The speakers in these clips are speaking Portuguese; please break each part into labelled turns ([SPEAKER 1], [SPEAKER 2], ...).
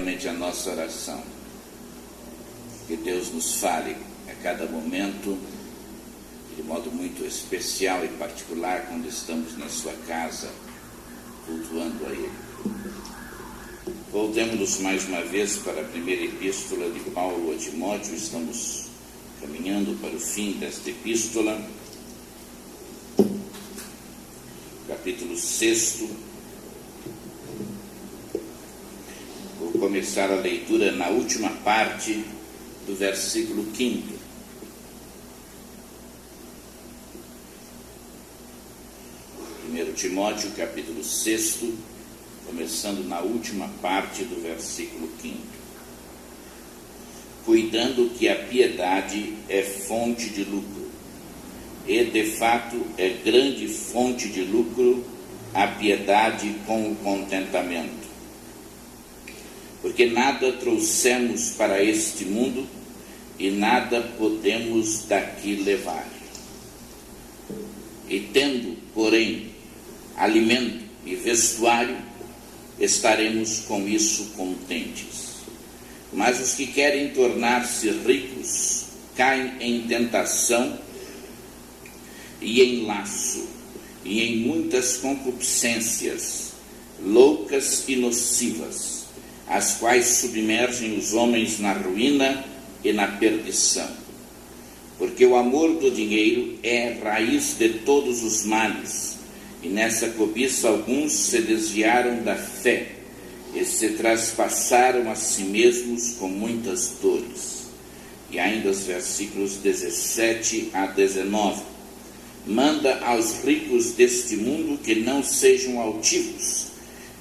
[SPEAKER 1] A nossa oração, que Deus nos fale a cada momento, de modo muito especial e particular, quando estamos na sua casa, cultuando a Ele. Voltemos-nos mais uma vez para a primeira epístola de Paulo a Timóteo. Estamos caminhando para o fim desta epístola, capítulo 6. Vou começar a leitura na última parte do versículo 5. 1 Timóteo, capítulo 6, começando na última parte do versículo 5. Cuidando que a piedade é fonte de lucro, e de fato é grande fonte de lucro a piedade com o contentamento. Porque nada trouxemos para este mundo e nada podemos daqui levar. E tendo, porém, alimento e vestuário, estaremos com isso contentes. Mas os que querem tornar-se ricos caem em tentação e em laço e em muitas concupiscências loucas e nocivas, as quais submergem os homens na ruína e na perdição. Porque o amor do dinheiro é raiz de todos os males, e nessa cobiça alguns se desviaram da fé e se traspassaram a si mesmos com muitas dores. E ainda os versículos 17 a 19. Manda aos ricos deste mundo que não sejam altivos,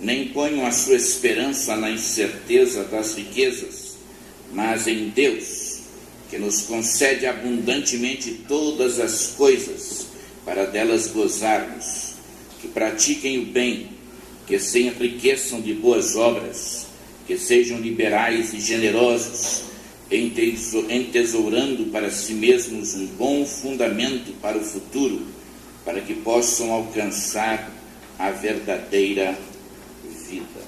[SPEAKER 1] nem ponham a sua esperança na incerteza das riquezas, mas em Deus, que nos concede abundantemente todas as coisas, para delas gozarmos, que pratiquem o bem, que se enriqueçam de boas obras, que sejam liberais e generosos, entesourando para si mesmos um bom fundamento para o futuro, para que possam alcançar a verdadeira vida.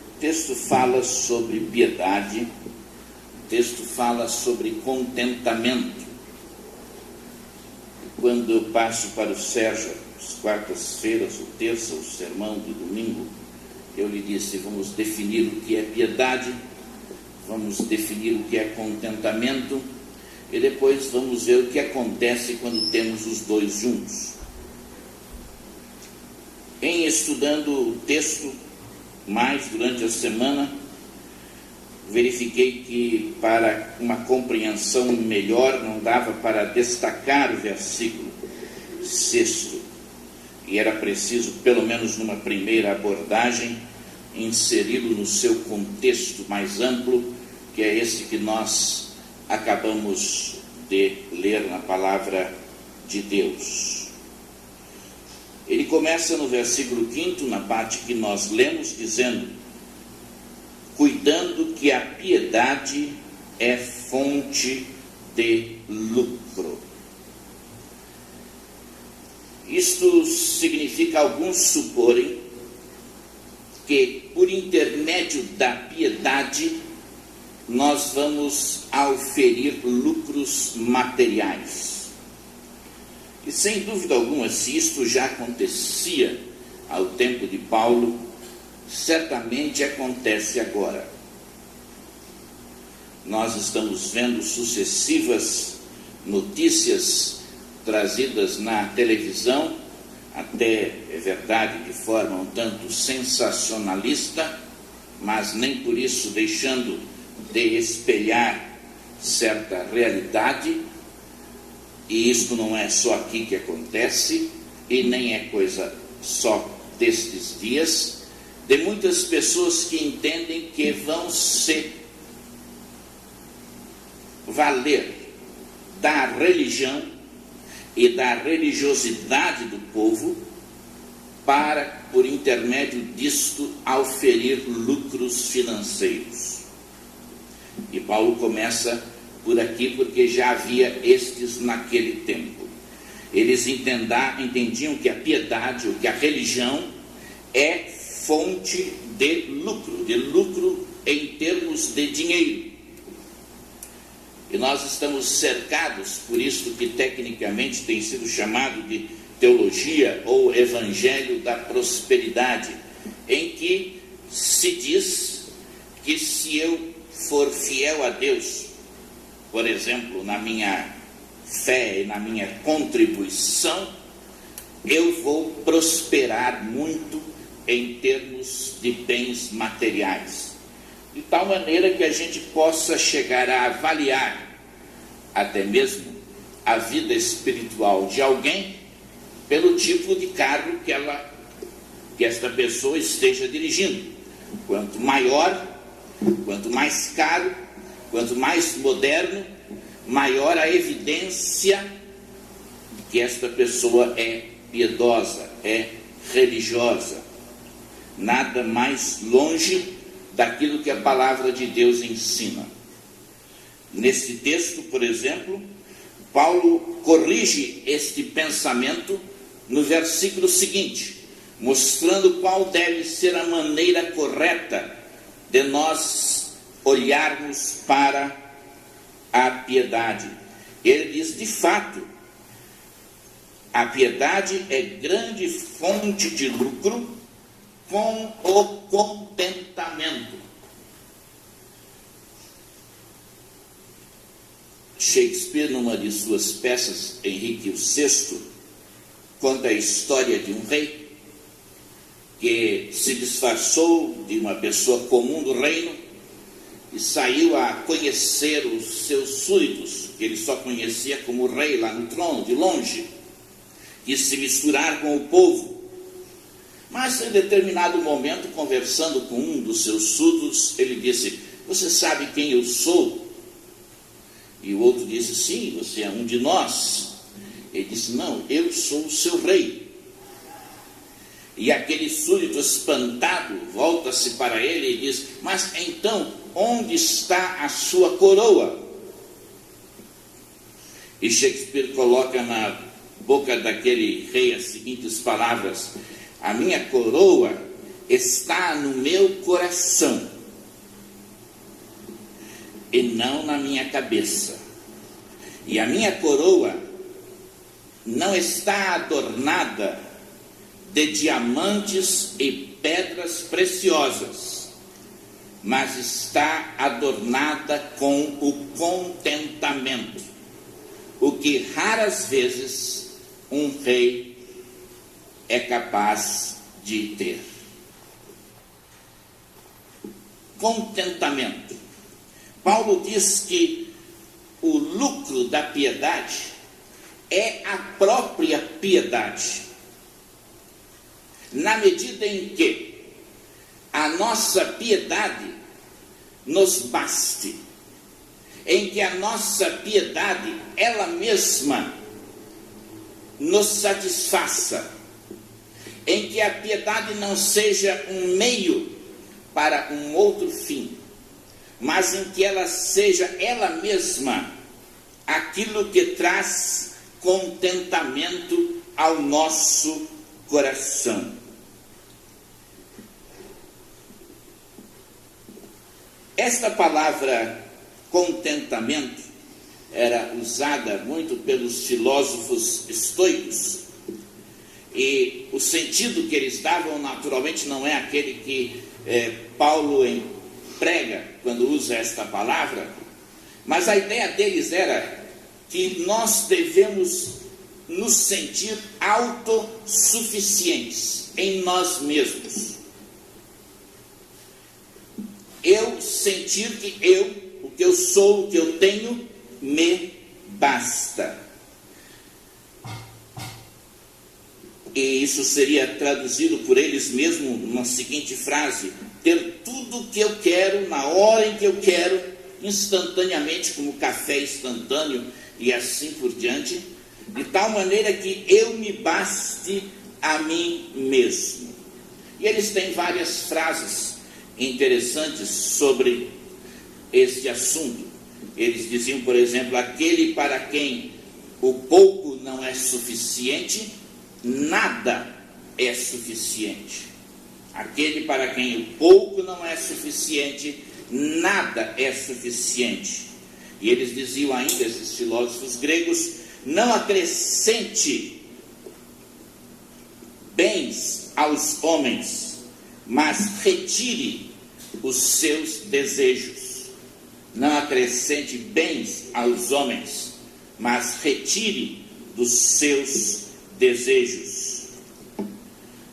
[SPEAKER 1] O texto fala sobre piedade, o texto fala sobre contentamento. Quando eu passo para o Sérgio, as quartas-feiras, ou terça, o sermão de domingo, eu lhe disse: vamos definir o que é piedade, vamos definir o que é contentamento, e depois vamos ver o que acontece quando temos os dois juntos. Em estudando o texto mais durante a semana, verifiquei que para uma compreensão melhor não dava para destacar o versículo 6, e era preciso, pelo menos numa primeira abordagem, inseri-lo no seu contexto mais amplo, que é esse que nós acabamos de ler na palavra de Deus. Ele começa no versículo 5, na parte que nós lemos, dizendo: cuidando que a piedade é fonte de lucro. Isto significa alguns suporem que, por intermédio da piedade, nós vamos auferir lucros materiais. E sem dúvida alguma, se isto já acontecia ao tempo de Paulo, certamente acontece agora. Nós estamos vendo sucessivas notícias trazidas na televisão, até, é verdade, de forma um tanto sensacionalista, mas nem por isso deixando de espelhar certa realidade. E isto não é só aqui que acontece, e nem é coisa só destes dias, de muitas pessoas que entendem que vão se valer da religião e da religiosidade do povo para, por intermédio disto, auferir lucros financeiros. E Paulo começa por aqui, porque já havia estes naquele tempo. Eles entendiam que a piedade, ou que a religião, é fonte de lucro em termos de dinheiro. E nós estamos cercados por isso que tecnicamente tem sido chamado de teologia ou evangelho da prosperidade, em que se diz que se eu for fiel a Deus, por exemplo, na minha fé e na minha contribuição, eu vou prosperar muito em termos de bens materiais, de tal maneira que a gente possa chegar a avaliar até mesmo a vida espiritual de alguém pelo tipo de carro que esta pessoa esteja dirigindo. Quanto maior, quanto mais caro, quanto mais moderno, maior a evidência de que esta pessoa é piedosa, é religiosa. Nada mais longe daquilo que a palavra de Deus ensina. Neste texto, por exemplo, Paulo corrige este pensamento no versículo seguinte, mostrando qual deve ser a maneira correta de nós olharmos para a piedade. Ele diz, de fato, a piedade é grande fonte de lucro com o contentamento. Shakespeare, numa de suas peças, Henrique VI, conta a história de um rei que se disfarçou de uma pessoa comum do reino e saiu a conhecer os seus súditos, que ele só conhecia como rei lá no trono, de longe, e se misturar com o povo. Mas em determinado momento, conversando com um dos seus súditos, ele disse, você sabe quem eu sou? E o outro disse, sim, você é um de nós. Ele disse, não, eu sou o seu rei. E aquele súdito espantado volta-se para ele e diz, mas então, onde está a sua coroa? E Shakespeare coloca na boca daquele rei as seguintes palavras, a minha coroa está no meu coração e não na minha cabeça. E a minha coroa não está adornada de diamantes e pedras preciosas, mas está adornada com o contentamento, o que raras vezes um rei é capaz de ter. Contentamento. Paulo diz que o lucro da piedade é a própria piedade, na medida em que a nossa piedade nos baste, em que a nossa piedade, ela mesma, nos satisfaça, em que a piedade não seja um meio para um outro fim, mas em que ela seja ela mesma aquilo que traz contentamento ao nosso coração. Esta palavra contentamento era usada muito pelos filósofos estoicos, e o sentido que eles davam naturalmente não é aquele que Paulo prega quando usa esta palavra, mas a ideia deles era que nós devemos nos sentir autossuficientes em nós mesmos. Eu sentir que o que eu sou, o que eu tenho, me basta. E isso seria traduzido por eles mesmos numa seguinte frase: ter tudo o que eu quero, na hora em que eu quero, instantaneamente, como café instantâneo e assim por diante, de tal maneira que eu me baste a mim mesmo. E eles têm várias frases interessantes sobre este assunto. Eles diziam, por exemplo, aquele para quem o pouco não é suficiente, nada é suficiente. Aquele para quem o pouco não é suficiente, nada é suficiente. E eles diziam ainda, esses filósofos gregos, não acrescente bens aos homens, mas retire os seus desejos. Não acrescente bens aos homens, mas retire dos seus desejos.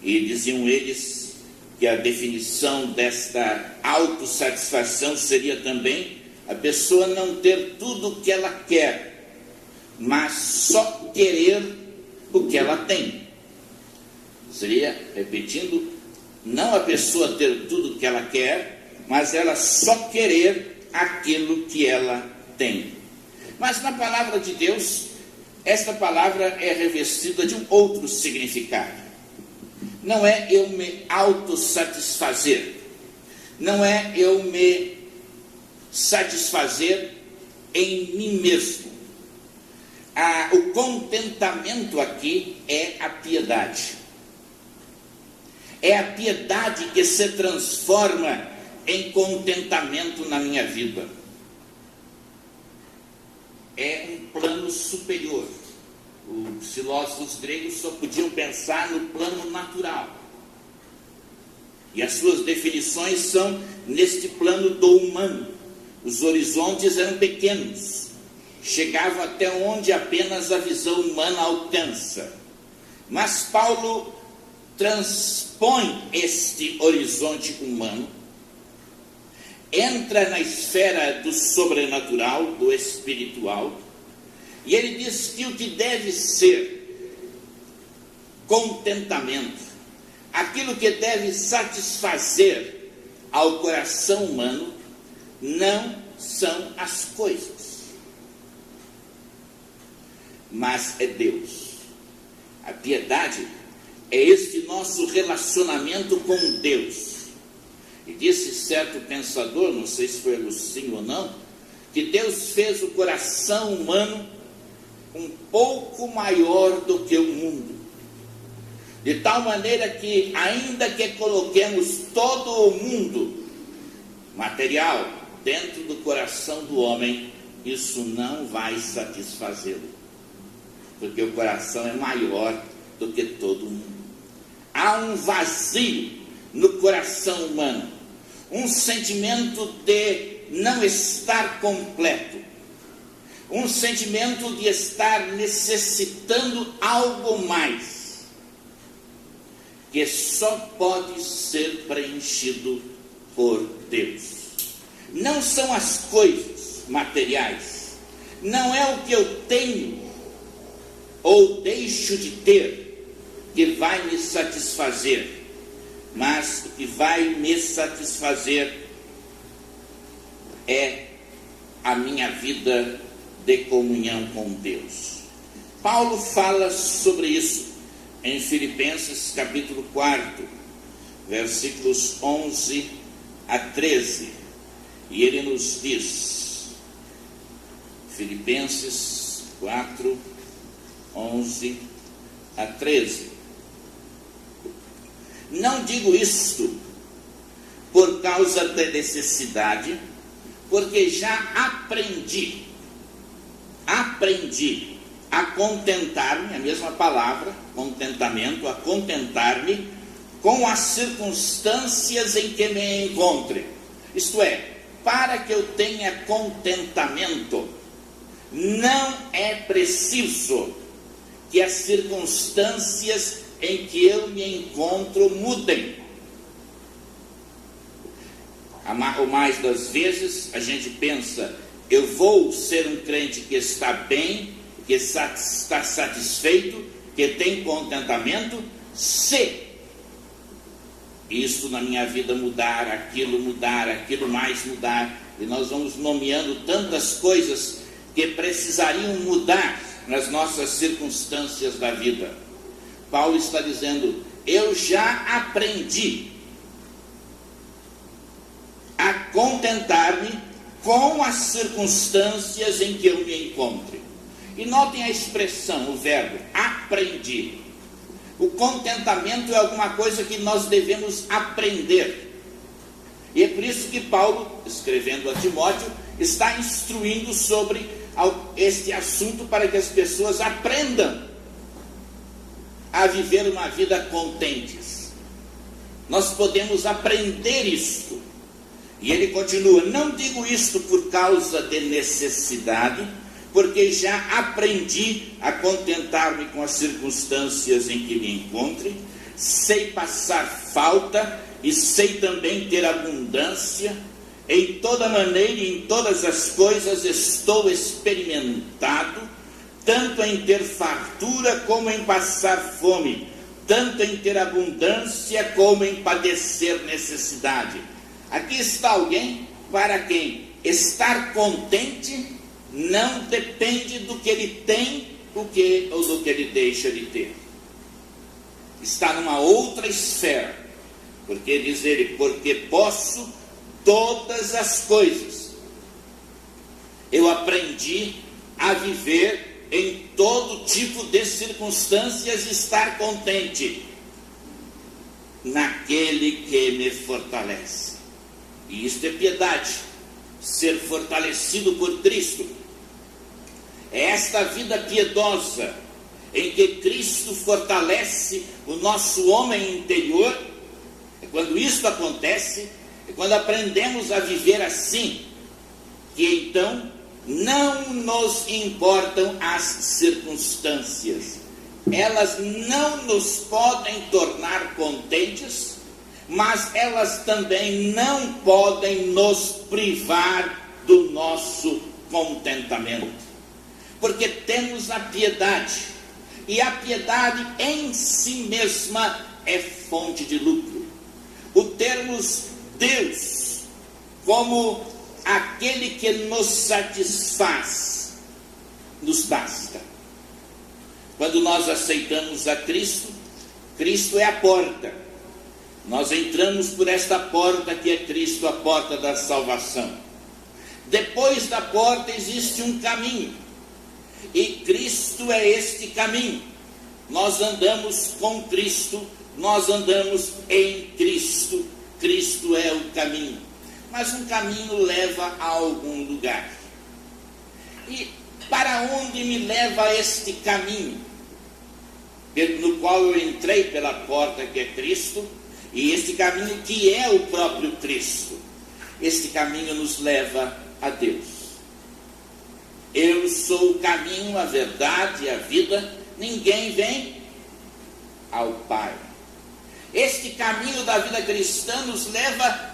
[SPEAKER 1] E diziam eles que a definição desta autossatisfação seria também a pessoa não ter tudo o que ela quer, mas só querer o que ela tem. Seria, repetindo, não a pessoa ter tudo o que ela quer, mas ela só querer aquilo que ela tem. Mas na palavra de Deus, esta palavra é revestida de um outro significado. Não é eu me autossatisfazer, não é eu me satisfazer em mim mesmo. O contentamento aqui é a piedade. É a piedade que se transforma em contentamento na minha vida. É um plano superior. Os filósofos gregos só podiam pensar no plano natural. E as suas definições são neste plano do humano. Os horizontes eram pequenos, chegavam até onde apenas a visão humana alcança. Mas Paulo transpõe este horizonte humano, entra na esfera do sobrenatural, do espiritual, e ele diz que o que deve ser contentamento, aquilo que deve satisfazer ao coração humano, não são as coisas, mas é Deus. A piedade é este nosso relacionamento com Deus. E disse certo pensador, não sei se foi Agostinho ou não, que Deus fez o coração humano um pouco maior do que o mundo, de tal maneira que, ainda que coloquemos todo o mundo material dentro do coração do homem, isso não vai satisfazê-lo, porque o coração é maior do que todo mundo. Há um vazio no coração humano, um sentimento de não estar completo, um sentimento de estar necessitando algo mais, que só pode ser preenchido por Deus. Não são as coisas materiais, não é o que eu tenho ou deixo de ter que vai me satisfazer, mas o que vai me satisfazer é a minha vida de comunhão com Deus. Paulo fala sobre isso em Filipenses capítulo 4, versículos 11 a 13. E ele nos diz, Filipenses 4, 11 a 13. Não digo isto por causa da necessidade, porque já aprendi a contentar-me, a mesma palavra, contentamento, a contentar-me com as circunstâncias em que me encontre. Isto é, para que eu tenha contentamento, não é preciso que as circunstâncias em que eu me encontro mudem. O mais das vezes a gente pensa, eu vou ser um crente que está bem, que está satisfeito, que tem contentamento, se isso na minha vida mudar, aquilo mais mudar, e nós vamos nomeando tantas coisas que precisariam mudar nas nossas circunstâncias da vida. Paulo está dizendo, eu já aprendi a contentar-me com as circunstâncias em que eu me encontre. E notem a expressão, o verbo, aprendi. O contentamento é alguma coisa que nós devemos aprender. E é por isso que Paulo, escrevendo a Timóteo, está instruindo sobre este assunto para que as pessoas aprendam a viver uma vida contentes. Nós podemos aprender isto. E ele continua: não digo isto por causa de necessidade, porque já aprendi a contentar-me com as circunstâncias em que me encontre, sei passar falta e sei também ter abundância. Em toda maneira e em todas as coisas estou experimentado, tanto em ter fartura como em passar fome, tanto em ter abundância como em padecer necessidade. Aqui está alguém para quem estar contente não depende do que ele tem ou do que ele deixa de ter. Está numa outra esfera, porque diz ele: porque posso todas as coisas. Eu aprendi a viver em todo tipo de circunstâncias e estar contente naquele que me fortalece. E isto é piedade, ser fortalecido por Cristo. É esta vida piedosa em que Cristo fortalece o nosso homem interior. É quando isso acontece, é quando aprendemos a viver assim, que então não nos importam as circunstâncias. Elas não nos podem tornar contentes, mas elas também não podem nos privar do nosso contentamento. Porque temos a piedade, e a piedade em si mesma é fonte de lucro. O termos Deus como aquele que nos satisfaz, nos basta. Quando nós aceitamos a Cristo, Cristo é a porta. Nós entramos por esta porta que é Cristo, a porta da salvação. Depois da porta existe um caminho, e Cristo é este caminho. Nós andamos com Cristo, nós andamos em Cristo. Cristo é o caminho. Mas um caminho leva a algum lugar. E para onde me leva este caminho? No qual eu entrei pela porta que é Cristo, e este caminho que é o próprio Cristo. Este caminho nos leva a Deus. Eu sou o caminho, a verdade e a vida. Ninguém vem ao Pai. Este caminho da vida cristã nos leva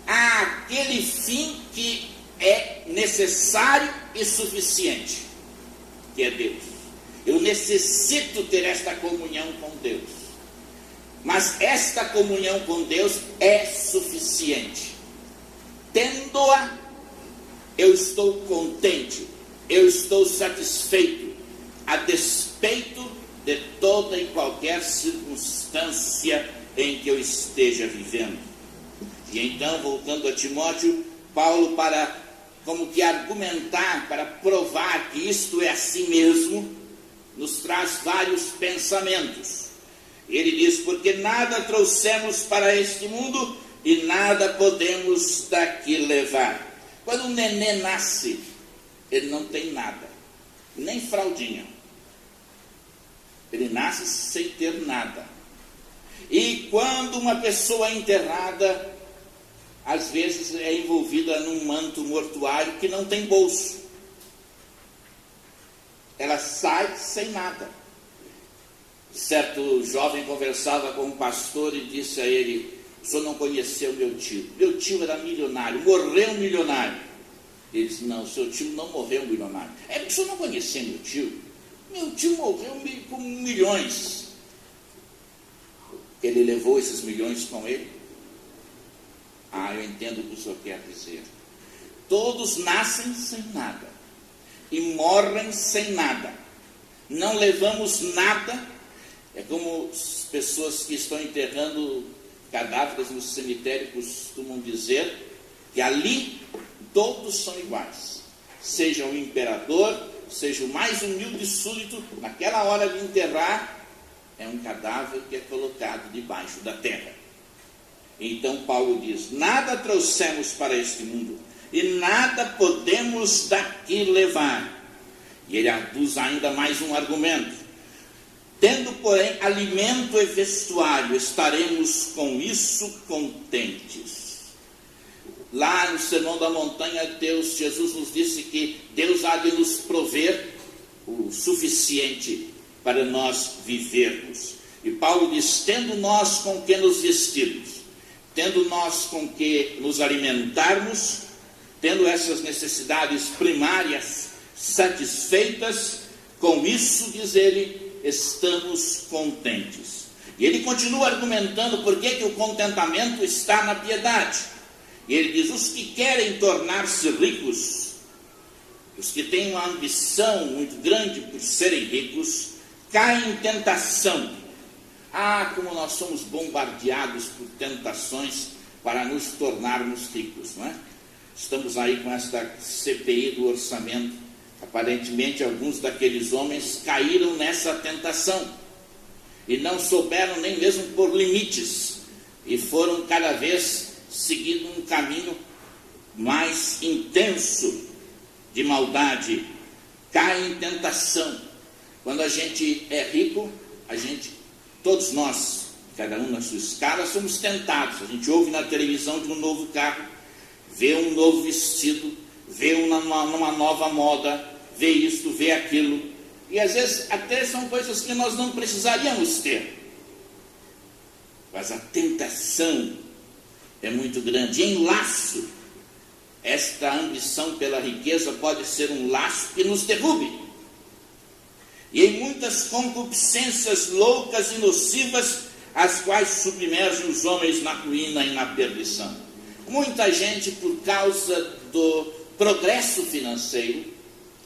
[SPEAKER 1] àquele fim que é necessário e suficiente, que é Deus. Eu necessito ter esta comunhão com Deus, mas esta comunhão com Deus é suficiente. Tendo-a, eu estou contente, eu estou satisfeito, a despeito de toda e qualquer circunstância em que eu esteja vivendo. E então, voltando a Timóteo, Paulo, para como que argumentar, para provar que isto é assim mesmo, nos traz vários pensamentos. Ele diz: porque nada trouxemos para este mundo e nada podemos daqui levar. Quando um nenê nasce, ele não tem nada, nem fraldinha. Ele nasce sem ter nada. E quando uma pessoa é enterrada, às vezes é envolvida num manto mortuário que não tem bolso. Ela sai sem nada. Certo jovem conversava com um pastor e disse a ele: o senhor não conheceu meu tio? Meu tio era milionário, morreu milionário. Ele disse: não, seu tio não morreu milionário. É porque o senhor não conhecia meu tio? Meu tio morreu com milhões. Ele levou esses milhões com ele? Ah, eu entendo o que o senhor quer dizer. Todos nascem sem nada e morrem sem nada. Não levamos nada. É como as pessoas que estão enterrando cadáveres no cemitério costumam dizer que ali todos são iguais. Seja o imperador, seja o mais humilde súdito, naquela hora de enterrar, é um cadáver que é colocado debaixo da terra. Então Paulo diz: nada trouxemos para este mundo, e nada podemos daqui levar. E ele aduz ainda mais um argumento: tendo, porém, alimento e vestuário, estaremos com isso contentes. Lá no Sermão da Montanha, Jesus nos disse que Deus há de nos prover o suficiente para nós vivermos. E Paulo diz: tendo nós com que nos vestirmos, tendo nós com que nos alimentarmos, tendo essas necessidades primárias satisfeitas, com isso, diz ele, estamos contentes. E ele continua argumentando por que o contentamento está na piedade. E ele diz: os que querem tornar-se ricos, os que têm uma ambição muito grande por serem ricos, caem em tentação. Como nós somos bombardeados por tentações para nos tornarmos ricos, não é? Estamos aí com esta CPI do orçamento. Aparentemente, alguns daqueles homens caíram nessa tentação e não souberam nem mesmo pôr limites, e foram cada vez seguindo um caminho mais intenso de maldade. Caem em tentação. Quando a gente é rico, todos nós, cada um na sua escala, somos tentados. A gente ouve na televisão de um novo carro, vê um novo vestido, vê uma nova moda, vê isto, vê aquilo, e às vezes até são coisas que nós não precisaríamos ter, mas a tentação é muito grande. Em laço, esta ambição pela riqueza pode ser um laço que nos derrube, e em muitas concupiscências loucas e nocivas, as quais submergem os homens na ruína e na perdição. Muita gente, por causa do progresso financeiro,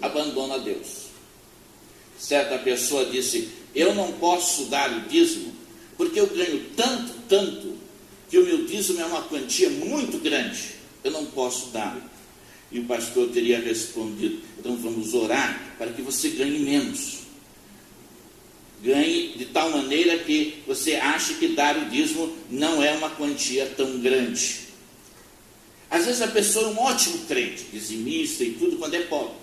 [SPEAKER 1] abandona Deus. Certa pessoa disse: eu não posso dar o dízimo, porque eu ganho tanto, que o meu dízimo é uma quantia muito grande, eu não posso dar. E o pastor teria respondido: então vamos orar para que você ganhe menos. Ganhe de tal maneira que você ache que dar o dízimo não é uma quantia tão grande. Às vezes a pessoa é um ótimo crente, dizimista e tudo quando é pobre.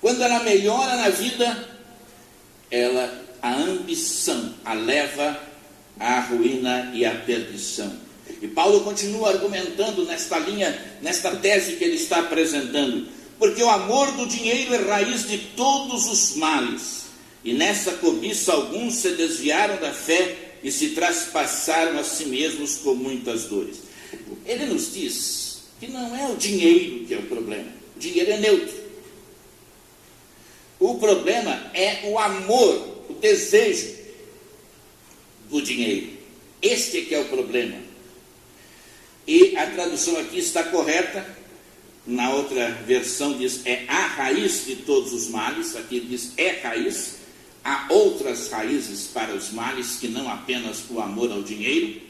[SPEAKER 1] Quando ela melhora na vida, a ambição a leva à ruína e à perdição. E Paulo continua argumentando nesta linha, nesta tese que ele está apresentando: porque o amor do dinheiro é raiz de todos os males, e nessa cobiça alguns se desviaram da fé e se traspassaram a si mesmos com muitas dores. Ele nos diz que não é o dinheiro que é o problema. O dinheiro é neutro. O problema é o amor, o desejo do dinheiro. Este é que é o problema. E a tradução aqui está correta. Na outra versão diz: é a raiz de todos os males. Aqui diz: é raiz. Há outras raízes para os males, que não apenas o amor ao dinheiro.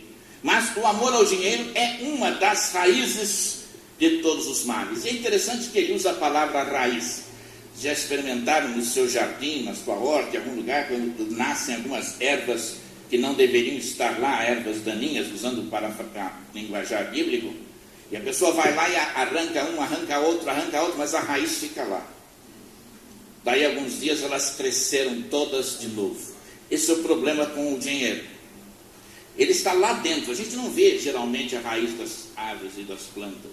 [SPEAKER 1] Mas o amor ao dinheiro é uma das raízes de todos os males. É interessante que ele usa a palavra raiz. Já experimentaram no seu jardim, na sua horta, em algum lugar, quando nascem algumas ervas que não deveriam estar lá, ervas daninhas, usando para linguajar bíblico, e a pessoa vai lá e arranca um, arranca outro, mas a raiz fica lá. Daí alguns dias elas cresceram todas de novo. Esse é o problema com o dinheiro. Ele está lá dentro. A gente não vê geralmente a raiz das árvores e das plantas.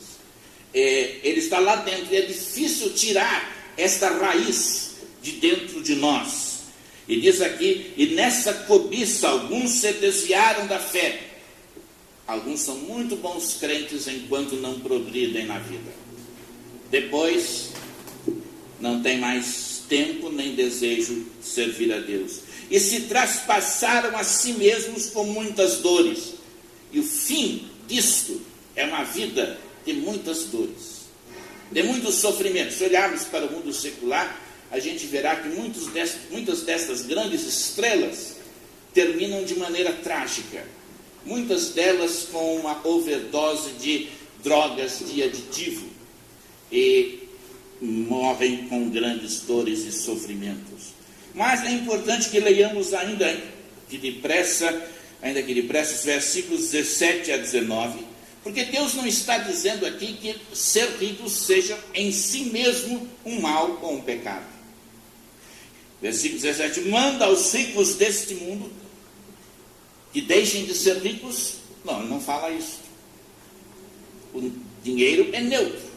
[SPEAKER 1] Ele está lá dentro e é difícil tirar esta raiz de dentro de nós. E diz aqui: e nessa cobiça alguns se desviaram da fé. Alguns são muito bons crentes enquanto não progridem na vida. Depois não tem mais tempo nem desejo de servir a Deus. E se traspassaram a si mesmos com muitas dores. E o fim disto é uma vida de muitas dores, de muitos sofrimentos. Se olharmos para o mundo secular, a gente verá que muitas destas grandes estrelas terminam de maneira trágica. Muitas delas com uma overdose de drogas de aditivo, e morrem com grandes dores e sofrimentos. Mas é importante que leiamos ainda ainda que depressa, os versículos 17 a 19, porque Deus não está dizendo aqui que ser rico seja em si mesmo um mal ou um pecado. Versículo 17, manda aos ricos deste mundo que deixem de ser ricos. Não, ele não fala isso. O dinheiro é neutro.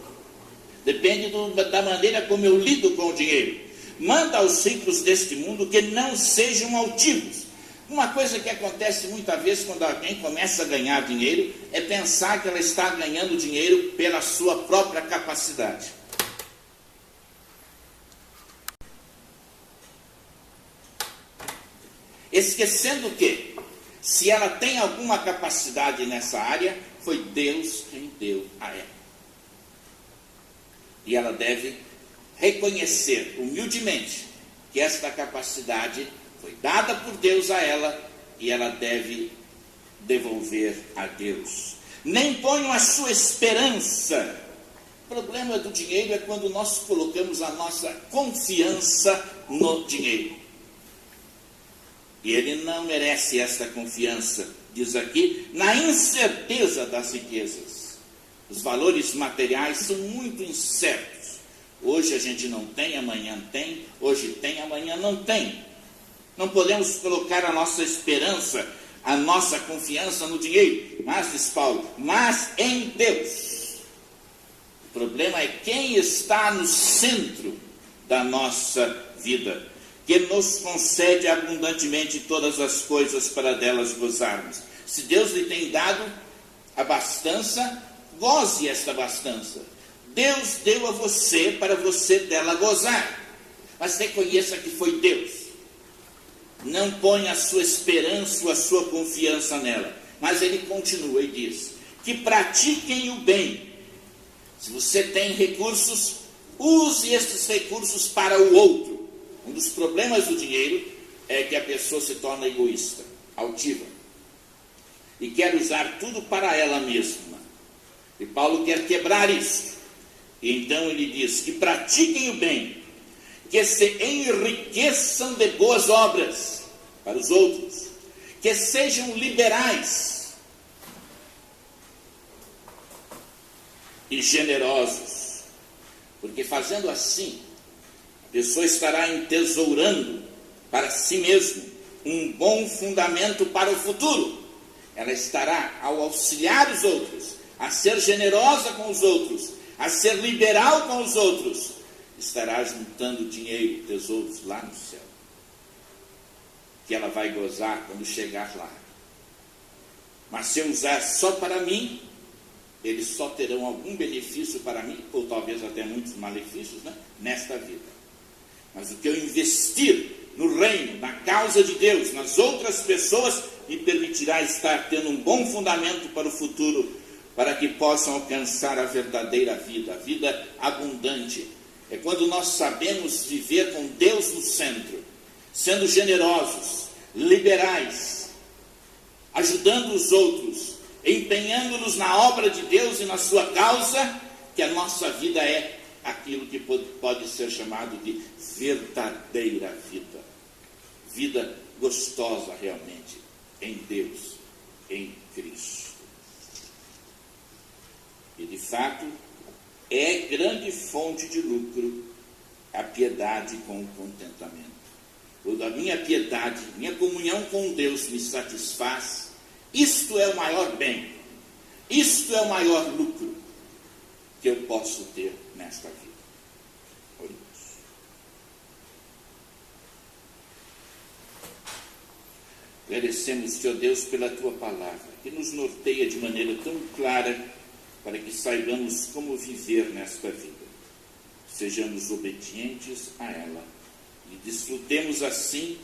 [SPEAKER 1] Depende da maneira como eu lido com o dinheiro. Manda aos ricos deste mundo que não sejam altivos. Uma coisa que acontece muitas vezes quando alguém começa a ganhar dinheiro é pensar que ela está ganhando dinheiro pela sua própria capacidade. Esquecendo que, se ela tem alguma capacidade nessa área, foi Deus quem deu a ela. E ela deve reconhecer humildemente que esta capacidade foi dada por Deus a ela e ela deve devolver a Deus. Nem ponham a sua esperança. O problema do dinheiro é quando nós colocamos a nossa confiança no dinheiro. E ele não merece esta confiança, diz aqui, na incerteza das riquezas. Os valores materiais são muito incertos. Hoje a gente não tem, amanhã tem, hoje tem, amanhã não tem. Não podemos colocar a nossa esperança, a nossa confiança no dinheiro. Mas, diz Paulo, mas em Deus. O problema é quem está no centro da nossa vida, que nos concede abundantemente todas as coisas para delas gozarmos. Se Deus lhe tem dado a abastança, goze esta abastança. Deus deu a você para você dela gozar. Mas reconheça que foi Deus. Não ponha a sua esperança ou a sua confiança nela. Mas ele continua e diz, que pratiquem o bem. Se você tem recursos, use esses recursos para o outro. Um dos problemas do dinheiro é que a pessoa se torna egoísta, altiva, e quer usar tudo para ela mesma. E Paulo quer quebrar isso. E então ele diz que pratiquem o bem, que se enriqueçam de boas obras para os outros, que sejam liberais e generosos, porque fazendo assim, a pessoa estará entesourando para si mesmo um bom fundamento para o futuro. Ela estará, ao auxiliar os outros, a ser generosa com os outros, a ser liberal com os outros, estará juntando dinheiro, tesouros lá no céu, que ela vai gozar quando chegar lá. Mas se eu usar só para mim, eles só terão algum benefício para mim, ou talvez até muitos malefícios, nesta vida. Mas o que eu investir no reino, na causa de Deus, nas outras pessoas, me permitirá estar tendo um bom fundamento para o futuro, para que possam alcançar a verdadeira vida, a vida abundante. É quando nós sabemos viver com Deus no centro, sendo generosos, liberais, ajudando os outros, empenhando-nos na obra de Deus e na sua causa, que a nossa vida é aquilo que pode ser chamado de verdadeira vida. Vida gostosa realmente em Deus, em Cristo. E de fato, é grande fonte de lucro a piedade com o contentamento. Quando a minha piedade, minha comunhão com Deus me satisfaz, isto é o maior bem, isto é o maior lucro que eu posso ter nesta vida. Oremos. Agradecemos, Senhor Deus, pela Tua palavra, que nos norteia de maneira tão clara, para que saibamos como viver nesta vida. Sejamos obedientes a ela e desfrutemos assim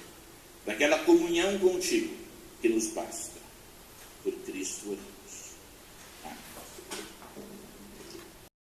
[SPEAKER 1] daquela comunhão contigo que nos basta. Por Cristo.